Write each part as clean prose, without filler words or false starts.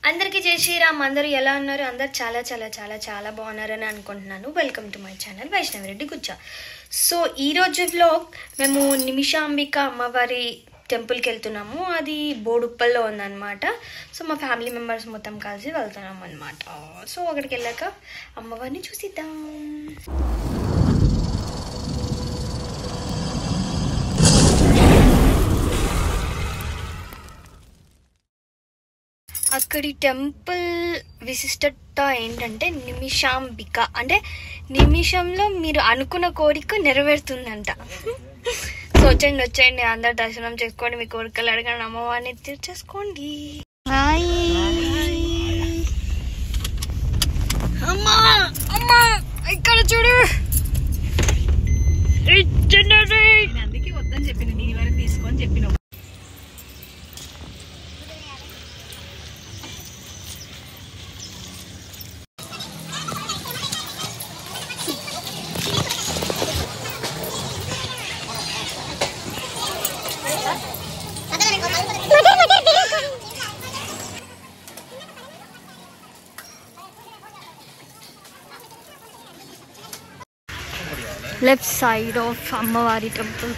అందరికీ జై శ్రీరామ్. అందరూ ఎలా ఉన్నారు? అందరు చాలా చాలా చాలా చాలా బాగున్నారని అనుకుంటున్నాను. Welcome to my channel Vaishnavi Reddy Guchha. So ఈరోజు వ్లాగ్ మేము నిమిషాంబిక అమ్మవారి టెంపుల్కి వెళ్తున్నాము. అది బోడుప్పల్లో ఉందన్నమాట. సో మా ఫ్యామిలీ మెంబర్స్ మొత్తం కలిసి వెళ్తున్నాం అనమాట. సో అక్కడికి వెళ్ళాక అమ్మవారిని చూసిద్దాం. అక్కడి టెంపుల్ విశిష్టత ఏంటంటే నిమిషాంబిక అంటే నిమిషంలో మీరు అనుకున్న కోరిక నెరవేరుతుందంట. సో వచ్చేయండి అందరు దర్శనం చేసుకోండి, మీ కోరికలు అడగండి, అమ్మవారిని తీర్చేసుకోండి. అమ్మా అమ్మా ఇక్కడ చూడు, అందుకే వద్దని చెప్పిన, నీ వరకు తీసుకొని చెప్పిన. లెఫ్ట్ సైడ్ ఆఫ్ అమ్మవారి టెంపుల్.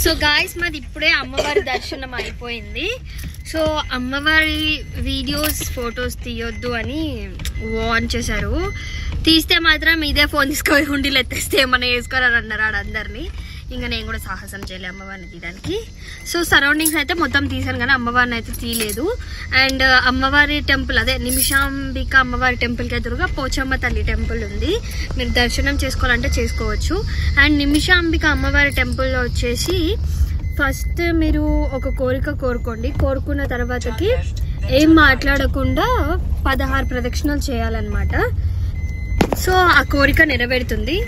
సో గాయస్, మాది ఇప్పుడే అమ్మవారి దర్శనం అయిపోయింది. సో అమ్మవారి వీడియోస్ ఫొటోస్ తీయొద్దు అని వార్న్ చేశారు. తీస్తే మాత్రం ఇదే ఫోన్ తీసుకొని హుండీలు ఎత్తేస్తే ఏమన్నా వేసుకోరని అన్నారు ఆడందరినీ. ఇంకా నేను కూడా సాహసం చేయలే అమ్మవారిని తీయడానికి. సో సరౌండింగ్స్ అయితే మొత్తం తీసాను కానీ అమ్మవారిని అయితే తీయలేదు. అండ్ అమ్మవారి టెంపుల్, అదే నిమిషాంబిక అమ్మవారి టెంపుల్కి ఎదురుగా పోచమ్మ తల్లి టెంపుల్ ఉంది. మీరు దర్శనం చేసుకోవాలంటే చేసుకోవచ్చు. అండ్ నిమిషాంబిక అమ్మవారి టెంపుల్లో వచ్చేసి ఫస్ట్ మీరు ఒక కోరిక కోరుకోండి. కోరుకున్న తర్వాతకి ఏం మాట్లాడకుండా 16 ప్రదక్షిణలు చేయాలన్నమాట. సో ఆ కోరిక నెరవేరుతుంది.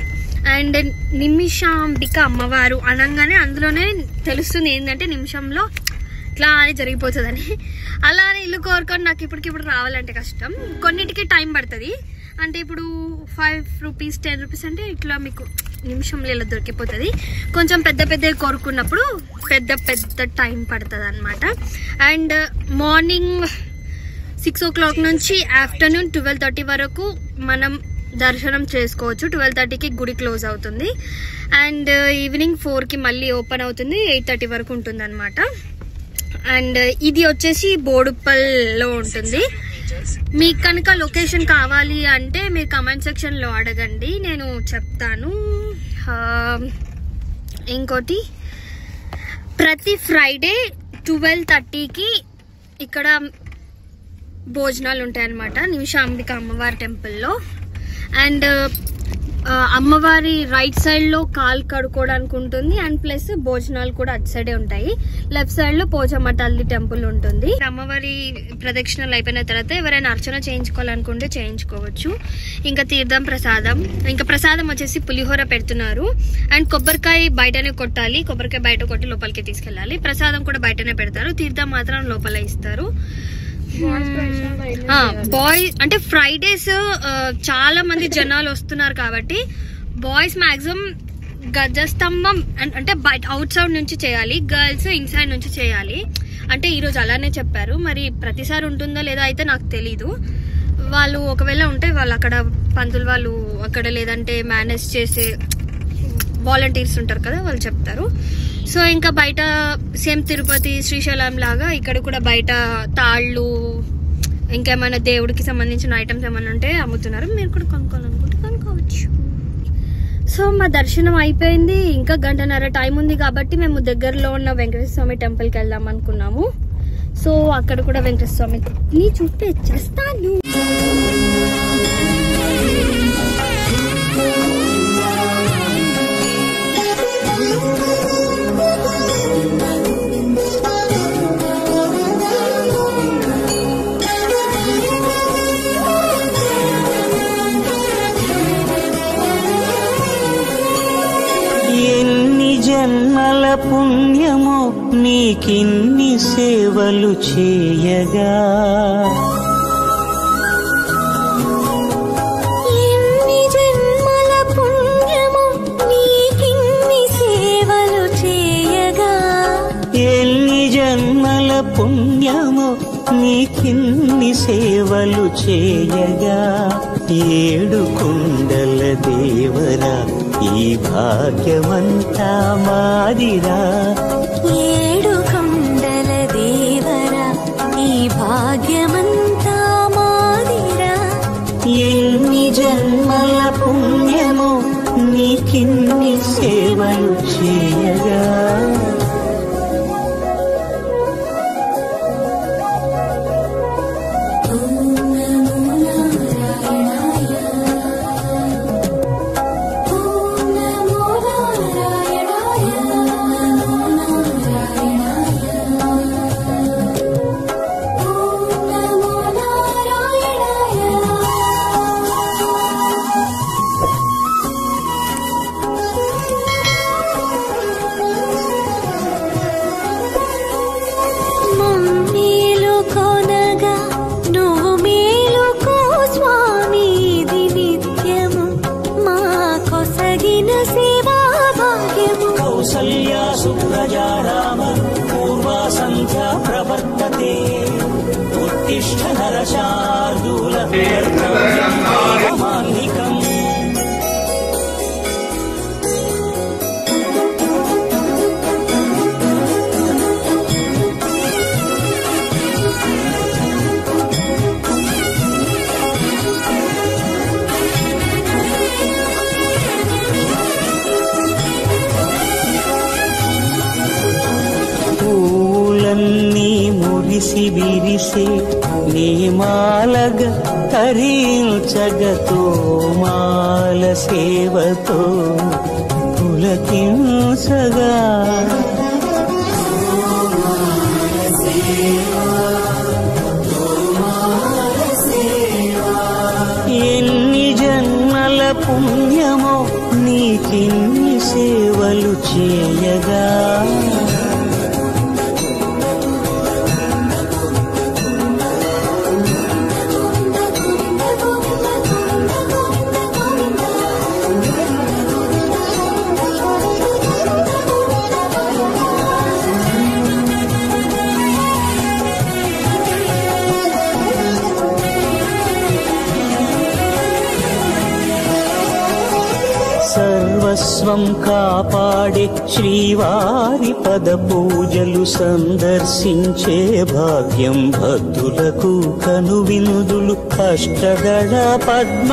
అండ్ నిమిషాంబిక అమ్మవారు అనగానే అందులోనే తెలుస్తుంది ఏంటంటే నిమిషంలో ఇట్లా అని జరిగిపోతుందని. అలానే ఇల్లు కోరుకొని నాకు ఇప్పటికిప్పుడు రావాలంటే కష్టం. కొన్నిటికి టైం పడుతుంది. అంటే ఇప్పుడు 5 రూపీస్ 10 రూపీస్ అంటే ఇట్లా మీకు నిమిషంలో ఇలా దొరికిపోతుంది. కొంచెం పెద్ద పెద్ద కోరుకున్నప్పుడు పెద్ద టైం పడుతుంది అనమాట. అండ్ మార్నింగ్ 6 o'clock నుంచి ఆఫ్టర్నూన్ 12:30 వరకు మనం దర్శనం చేసుకోవచ్చు. 12:30కి గుడి క్లోజ్ అవుతుంది. అండ్ ఈవినింగ్ 4కి మళ్ళీ ఓపెన్ అవుతుంది. 8:30 వరకు ఉంటుంది అనమాట. అండ్ ఇది వచ్చేసి బోడుప్పల్లో ఉంటుంది. మీకు కనుక లొకేషన్ కావాలి అంటే మీరు కమెంట్ సెక్షన్లో అడగండి, నేను చెప్తాను. ఇంకోటి, ప్రతి ఫ్రైడే 12:30కి ఇక్కడ భోజనాలు ఉంటాయన్నమాట నిమిషాంబిక అమ్మవారి టెంపుల్లో. అండ్ అమ్మవారి రైట్ సైడ్ లో కాలు కడుక్కోవడానికి ఉంటుంది అండ్ ప్లస్ భోజనాలు కూడా అటు సైడే ఉంటాయి. లెఫ్ట్ సైడ్ లో పోచమ్మ తల్లి టెంపుల్ ఉంటుంది. అమ్మవారి ప్రదక్షిణలు అయిపోయిన తర్వాత ఎవరైనా అర్చన చేయించుకోవాలనుకుంటే చేయించుకోవచ్చు. ఇంకా తీర్థం ప్రసాదం, ఇంకా ప్రసాదం వచ్చేసి పులిహోర పెడుతున్నారు. అండ్ కొబ్బరికాయ బయటనే కొట్టాలి, కొబ్బరికాయ బయట కొట్టి లోపలికి తీసుకెళ్ళాలి. ప్రసాదం కూడా బయటనే పెడతారు, తీర్థం మాత్రం లోపల ఇస్తారు. బాయ్ అంటే ఫ్రైడేస్ చాలా మంది జనాలు వస్తున్నారు కాబట్టి బాయ్స్ మాక్సిమం గజస్తంభం అంటే బయట అవుట్ సైడ్ నుంచి చేయాలి, గర్ల్స్ ఇన్సైడ్ నుంచి చేయాలి. అంటే ఈరోజు అలానే చెప్పారు, మరి ప్రతిసారి ఉంటుందో లేదో అయితే నాకు తెలీదు. వాళ్ళు ఒకవేళ ఉంటే వాళ్ళు అక్కడ పంతులు వాళ్ళు అక్కడ, లేదంటే మేనేజ్ చేసే వాలంటీర్స్ ఉంటారు కదా, వాళ్ళు చెప్తారు. సో ఇంకా బయట సేమ్ తిరుపతి శ్రీశైలం లాగా ఇక్కడ కూడా బయట తాళ్ళు, ఇంకేమైనా దేవుడికి సంబంధించిన ఐటమ్స్ ఏమైనా ఉంటే అమ్ముతున్నారు. మీరు కూడా కొనుక్కోవాలనుకుంటే కొనుక్కోవచ్చు. సో మా దర్శనం అయిపోయింది. ఇంకా గంటన్నర టైం ఉంది కాబట్టి మేము దగ్గరలో ఉన్న వెంకటేశ్వర స్వామి టెంపుల్కి వెళ్దాం అనుకున్నాము. సో అక్కడ కూడా వెంకటేశ్వర స్వామిని చూపించేస్తాను. జన్మల పుణ్యము నీకిన్ని సేవలు చేయగా, ఎన్ని జన్మల పుణ్యము నీకిన్ని సేవలు చేయగా, ఎన్ని జన్మల పుణ్యము నీకిన్ని సేవలు చేయగా, ఏడు కుండల దేవరా ఈ భాగ్యమంతా మాదిరా, ఏడు కొండల దేవరా ఈ భాగ్యమంతా మాదిరా, ఎన్ని జన్మల పుణ్యము నీకిన్ని సేవలు చేయగా. उत्तिष्ठ नरशार्दूल మురిసి విరిసే నీమాలగ తరించగతో మాల సేవతో పులకించగా, ఎన్ని జన్మల పుణ్యమో నీకిన్ని సేవలు చేయగా, సర్వస్వం కాపాడే శ్రీవారి పద పూజలు సందర్శించే భాగ్యం భక్తులకు కనువినుదులు. అష్టగణ పద్మ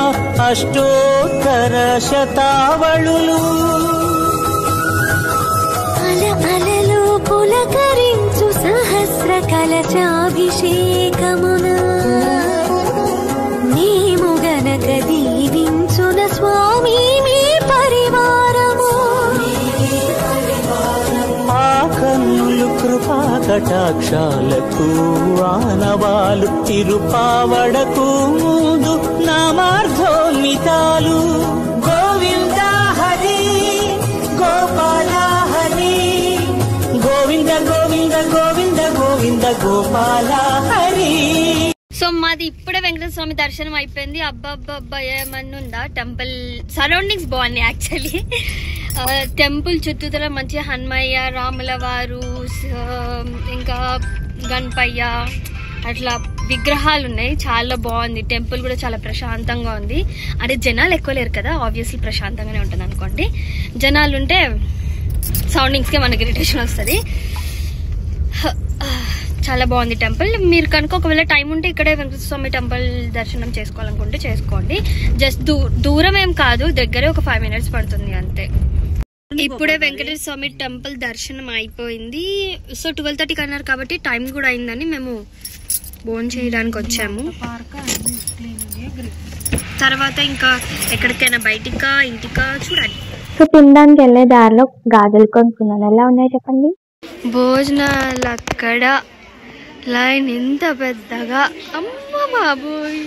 అష్టోత్తర శతావళులు అలలు పులకరించు సహస్ర కలచాభిషేకమున మేము గనక దీవించున స్వామి. కటాక్షాలకు ఆనవాలు తిరుపావడకు ముందు నామార్థోన్మితాలు గోవింద హరి గోపాల హరి గోవింద గోవింద గోవింద గోవింద గోపాల హరి. సో మాది ఇప్పుడే వెంకటేశ్వర స్వామి దర్శనం అయిపోయింది. అబ్బా ఏమన్నుందా, టెంపుల్ సరౌండింగ్స్ బాగున్నాయి యాక్చువల్లీ. టెంపుల్ చుట్టూతల మంచిగా హనుమయ్య, రాముల వారు, ఇంకా గణపయ్య అట్లా విగ్రహాలు ఉన్నాయి. చాలా బాగుంది. టెంపుల్ కూడా చాలా ప్రశాంతంగా ఉంది. అంటే జనాలు ఎక్కువ లేరు కదా, ఆబ్వియస్లీ ప్రశాంతంగానే ఉంటుంది అనుకోండి. జనాలు ఉంటే సౌండింగ్స్కే మనకి ఇరిటేషన్ వస్తుంది. చాలా బాగుంది టెంపుల్. మీరు కనుక ఒకవేళ టైం ఉంటే ఇక్కడే వెంకటేశ్వర స్వామి టెంపుల్ దర్శనం చేసుకోవాలనుకుంటే చేసుకోండి. జస్ట్ దూరం ఏం కాదు, దగ్గరే ఒక 5 minutes పడుతుంది అంతే. ఇప్పుడే వెంకటేశ్వర స్వామి టెంపుల్ దర్శనం అయిపోయింది. సో 12:30 అన్నారు కాబట్టి టైం కూడా అయిందని మేము భోజనం చేయడానికి వచ్చాము. తర్వాత ఇంకా ఎక్కడికైనా బయటికా ఇంటికా చూడాలి. సో తినడానికి వెళ్ళే దారిలో గాజులు కొనుక్కున్నాను. ఎలా ఉన్నాయి చెప్పండి. భోజనాలు అక్కడ లైన్ ఎంత పెద్దగా, అమ్మ బాబోయ్.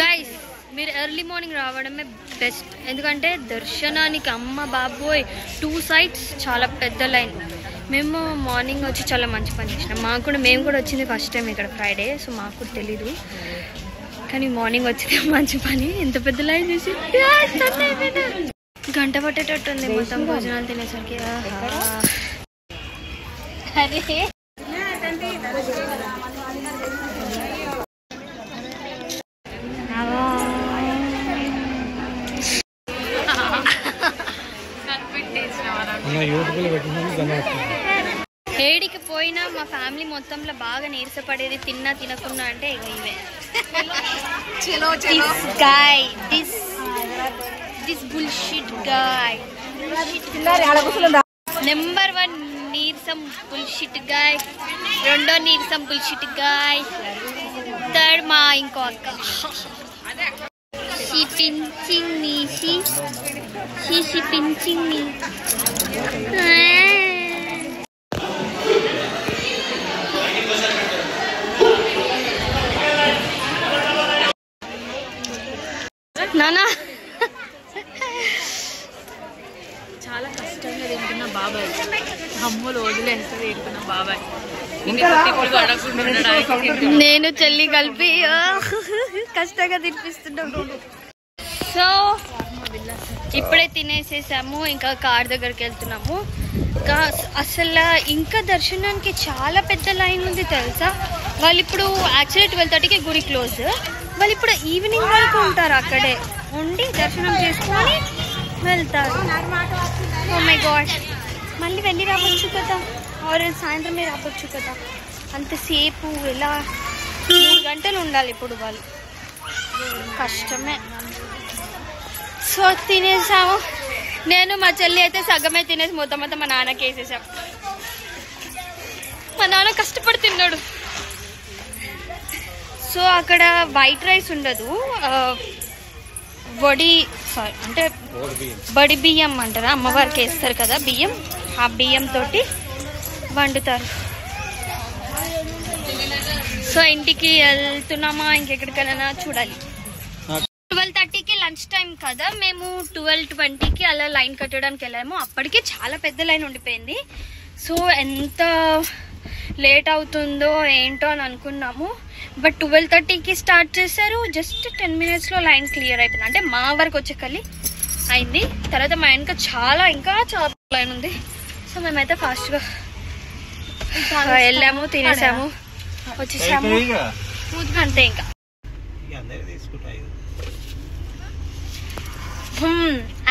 గైస్ మీరు ఎర్లీ మార్నింగ్ రావడమే బెస్ట్, ఎందుకంటే దర్శనానికి అమ్మ బాబోయ్ 2 sides చాలా పెద్ద లైన్. మేము మార్నింగ్ వచ్చి చాలా మంచి పని చేసినాం. మేము కూడా వచ్చింది ఫస్ట్ టైం ఇక్కడ ఫ్రైడే, సో మాకు కూడా తెలీదు. కానీ మార్నింగ్ వచ్చింది మంచి పని. ఎంత పెద్ద లైన్ చేసి గంట పట్టేటట్టు ఉంది మొత్తం భోజనాలు తినేసరికి. అరే ఏడికి పోయినా మా ఫ్యామిలీ మొత్తంలో బాగా నీరసపడేది తిన్నా తినకున్నా అంటే ఇవే. దిస్ బుల్షిట్ గాయ్, నెంబర్ 1 నీరసం బుల్షిట్ గాయ్, రెండో నీరసం బుల్షిట్ గాయ్, థర్డ్ మా ఇంకో అక్క. She pinching me, she pinching me. నానా చాలా కష్టంగా తింటున్న బాబాయ్, అమ్ములు వదిలేస్తే తింటున్న బాబాయ్. నేను చెల్లి కలిపి కష్టంగా తినిపిస్తున్నాం. సో ఇప్పుడే తినేసేసాము, ఇంకా కార్ దగ్గరికి వెళ్తున్నాము. అసలు ఇంకా దర్శనానికి చాలా పెద్ద లైన్ ఉంది తెలుసా. వాళ్ళు ఇప్పుడు యాక్చువల్లీ 12:30కి గుడి క్లోజ్. వాళ్ళు ఇప్పుడు ఈవినింగ్ వరకు ఉంటారు అక్కడే ఉండి దర్శనం చేసుకొని వెళ్తారు. ఓ మై గాడ్, మళ్ళీ వెళ్ళి రావచ్చు కదా, ఆరు సాయంత్రమే రావచ్చు కదా. అంతసేపు ఎలా 3 గంటలు ఉండాలి ఇప్పుడు వాళ్ళు, కష్టమే. సో తినేసాము. నేను మా చెల్లి అయితే సగమే తినేసి మొత్తం మా నాన్నకి వేసేసాం. మా నాన్న కష్టపడి తిన్నాడు. సో అక్కడ వైట్ రైస్ ఉండదు, అంటే బడి బియ్యం అంటారా, అమ్మవారికి వేస్తారు కదా బియ్యం, ఆ బియ్యం తోటి వండుతారు. సో ఇంటికి వెళ్తున్నామా ఇంకెక్కడికైనా చూడాలి. 12:30కి లంచ్ టైం కదా, మేము 12:20కి అలా లైన్ కట్టడానికి వెళ్ళాము. అప్పటికే చాలా పెద్ద లైన్ ఉండిపోయింది. సో ఎంత లేట్ అవుతుందో ఏంటో అని అనుకున్నాము. బట్ 12:30కి స్టార్ట్ చేశారు. జస్ట్ 10 minutesలో లైన్ క్లియర్ అయిపోయింది. అంటే మా వరకు వచ్చే కలి అయింది. తర్వాత మా ఇంకా చాలా లైన్ ఉంది. సో మేమైతే ఫాస్ట్గా వెళ్ళాము, తినేసాము, వచ్చేసాము అంతే. ఇంకా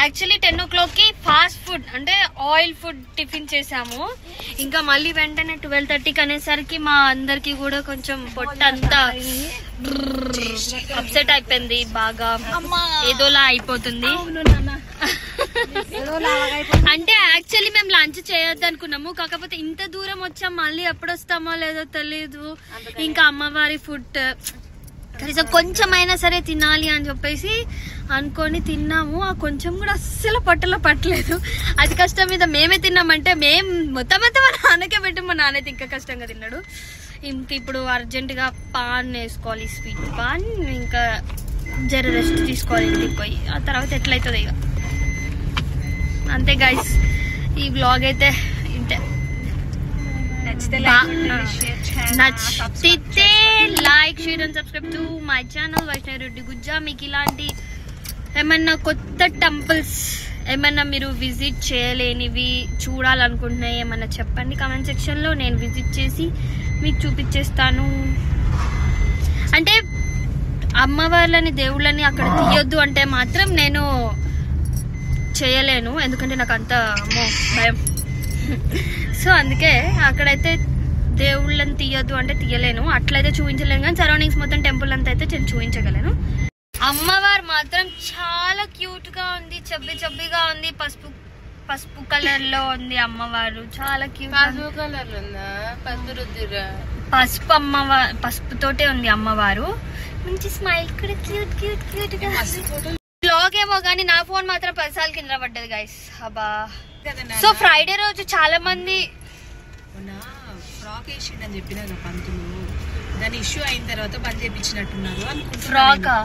యాక్చువల్లీ 10 o'clockకి ఫాస్ట్ ఫుడ్ అంటే ఆయిల్ ఫుడ్ టిఫిన్ చేసాము. ఇంకా మళ్ళీ వెంటనే 12:30కి అనేసరికి మా అందరికి కూడా కొంచెం పొట్ట అంతా అప్సెట్ అయిపోయింది, బాగా ఏదోలా అయిపోతుంది. అంటే యాక్చువల్లీ మేము లంచ్ చేయొద్దు అనుకున్నాము, కాకపోతే ఇంత దూరం వచ్చాం, మళ్ళీ ఎప్పుడు వస్తామో లేదో తెలీదు. ఇంకా అమ్మవారి ఫుడ్ కనీసం కొంచెమైనా సరే తినాలి అని చెప్పేసి అనుకొని తిన్నాము. ఆ కొంచెం కూడా అస్సలు పొట్టలో పట్టలేదు. అది కష్టం మీద మేమే తిన్నామంటే మేము మొత్తం మా నాన్నకే పెట్టి మా నాన్నైతే ఇంకా కష్టంగా తిన్నాడు. ఇంక ఇప్పుడు అర్జెంటుగా పాన్ వేసుకోవాలి, స్వీట్ పాన్. ఇంకా జర రెస్ట్ తీసుకోవాలి ఇంటికి పోయి. ఆ తర్వాత ఎట్లయితుంది ఇక అంతే గైస్. ఈ బ్లాగ్ అయితే ఇంతే. నచ్చితే like share and subscribe to my channel Vaishnavi Reddy Gujja. మీకు ఇలాంటి ఏమన్నా కొత్త టెంపుల్స్ ఏమన్నా మీరు విజిట్ చేయలేనివి చూడాలనుకుంటున్నాయి ఏమన్నా చెప్పండి కామెంట్ సెక్షన్లో. నేను విజిట్ చేసి మీకు చూపించేస్తాను. అంటే అమ్మవార్లని దేవుళ్ళని అక్కడ తీయొద్దు అంటే మాత్రం నేను చేయలేను, ఎందుకంటే నాకు అంత భయం. సో అందుకే అక్కడైతే దేవుళ్ళని తీయొద్దు అంటే తీయలేను, అట్లయితే చూపించలేను. కానీ సరౌండింగ్స్ మొత్తం టెంపుల్ అంతా అయితే నేను చూపించగలను. అమ్మవారు మాత్రం చాలా క్యూట్ గా ఉంది, చబ్బిగా ఉంది. పసుపు కలర్ లో ఉంది అమ్మవారు, చాలా క్యూట్. పసుపు అమ్మవారు, పసుపుతోటే ఉంది అమ్మవారు. మంచి స్మైల్ కూడా క్యూట్ గా. బ్లాగ్ ఏమో కానీ నా ఫోన్ మాత్రం 10 సార్లు కింద పడ్డది గైస్. అబ్బా. సో ఫ్రైడే రోజు చాలా మంది ఫ్రాక్ వేసిండని చెప్పిన పంతులు, దాని ఇష్యూ అయిన తర్వాత బంద్ చేయించినట్టున్నారు అనుకుంటున్నారు. ఫ్రాకా?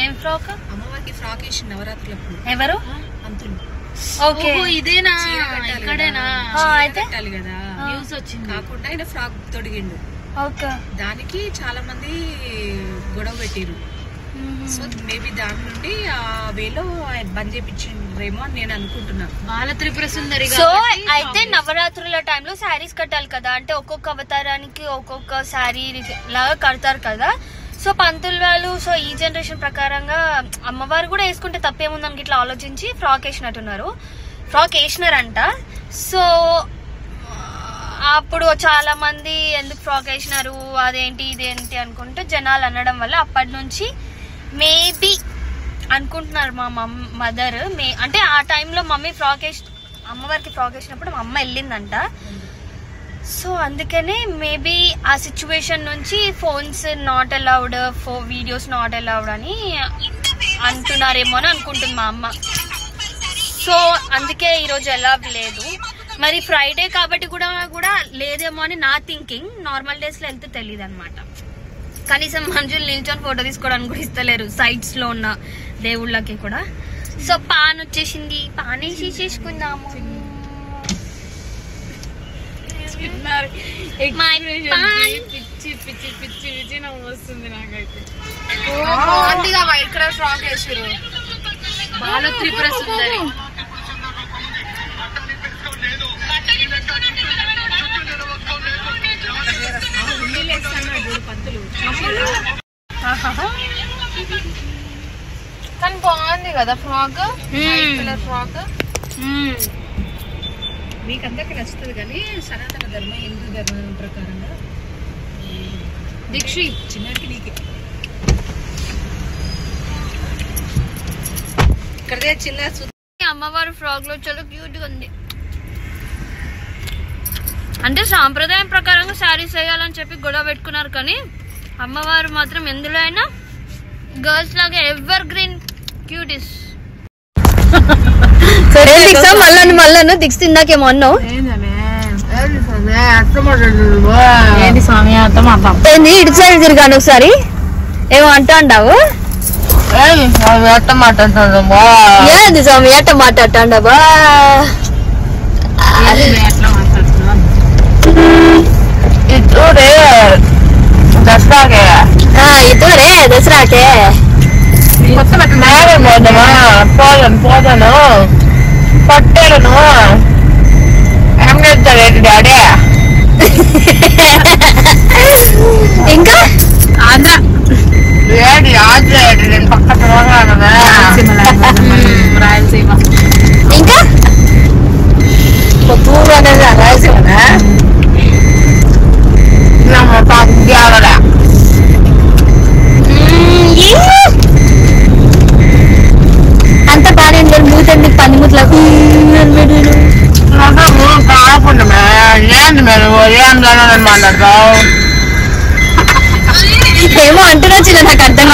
ఏం ఫ్రాక్? అమ్మవారికి ఫ్రాక్ వేసి నవరాత్రులకు. ఎవరు? పంతులు. ఓకే, ఇదేనా? ఇక్కడేనా? అయితే కట్టాలి కదా, న్యూస్ వచ్చింది. కాకుండా ఆయన ఫ్రాక్ తొడిగిండు. ఓకే, దానికి చాలా మంది గొడవ పెట్టిరు. సో మేబీ దాని నుండి ఆ వేలో బంద్ చేయించిండ్రేమో అని నేను అనుకుంటున్నాను. బాల త్రిపుర సుందరి. సో అయితే నవరాత్రుల టైంలో శారీస్ కట్టాలి కదా, అంటే ఒక్కొక్క అవతారానికి ఒక్కొక్క శారీ లాగా కడతారు కదా. సో పంతులు వాళ్ళు సో ఈ జనరేషన్ ప్రకారంగా అమ్మవారు కూడా వేసుకుంటే తప్పేముందని ఇట్లా ఆలోచించి ఫ్రాక్ వేసినారంట. సో అప్పుడు చాలా మంది ఎందుకు ఫ్రాక్ వేసినారు, అదేంటి ఇదేంటి అనుకుంటే జనాలు అనడం వల్ల అప్పటి నుంచి మేబీ అనుకుంటున్నారు మా మదర్ అంటే ఆ టైంలో మమ్మీ అమ్మవారికి ఫ్రాక్ వేసినప్పుడు మా అమ్మ వెళ్ళిందంట. సో అందుకనే మేబీ ఆ సిచ్యువేషన్ నుంచి phones not allowed, videos not allowed అని అంటున్నారేమో అని అనుకుంటుంది మా అమ్మ. సో అందుకే ఈరోజు ఎలా లేదు. మరి ఫ్రైడే కాబట్టి కూడా లేదేమో అని నా థింకింగ్. నార్మల్ డేస్ లో వెళ్తే తెలియదు అనమాట. కనీసం మనుషులు నిల్చొని ఫోటో తీసుకోవడానికి కూడా ఇస్తలేరు సైట్స్ లో ఉన్న దేవుళ్ళకి కూడా. సో పాన్ వచ్చేసింది, పాన్ వేసి చేసుకుందాము. బాగుందిగా వైట్ కలర్ ఫ్రాక్ వేసారు. బాల త్రిపుర సుందరి. కానీ బాగుంది కదా ఫ్రాక్, వైట్ కలర్ ఫ్రాక్. మీకు అందరికి నచ్చుతుంది కానీ సనాతన ధర్మ హిందూ ధర్మం ప్రకారంగా దీక్షి చిన్నకి నీకే ఇక్కడదే చిన్న. అమ్మవారి ఫ్రాక్ లో చాలా క్యూట్ గా ఉంది. అంటే సాంప్రదాయం ప్రకారంగా శారీస్ వేయాలని చెప్పి గొడవ పెట్టుకున్నారు, కానీ అమ్మవారు మాత్రం ఎందులో అయినా గర్ల్స్ లాగా ఎవర్ గ్రీన్ క్యూటీస్. మళ్ళీ దిక్స్ తిందాకేమో అన్నావు ఏంది? ఇటు సైడ్ తిరిగాను ఒకసారి, ఏమో అంటా అంటావు? ఏంది స్వామి ఎట్ట మాట్లాడతాండవా? ఇద్దరే దసరాకే పోతాను పట్టేలను ఏం చేస్తాడు డాడీ. ఇంకా ఆంధ్ర ఏడి ఆంధ్ర నేను పక్కన రాయలసీమ. ఇంకా పుత్తూరు అనేది రాయలసీమనా? అంత బాగా మూతండి పని ముట్లకు కాకుండా ఏంటి మీరు ఏం మాట్లాడతావు? ఏమో అంటున్నా చిన్న నాకు అర్థం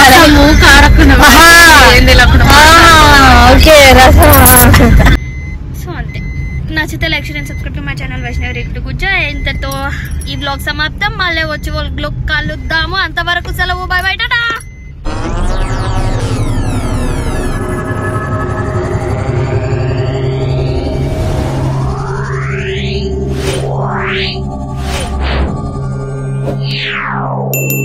ఓకే రసం. సో అంతే. నచ్చితే like share and subscribe to my channel Vaishnavi Reddy Gujja. ఇంతతో ఈ బ్లాగ్ సమాప్తం. మళ్ళీ వచ్చి బ్లాగ్ కలుద్దాము. అంతవరకు సెలవు. Bye bye tata. Yeah.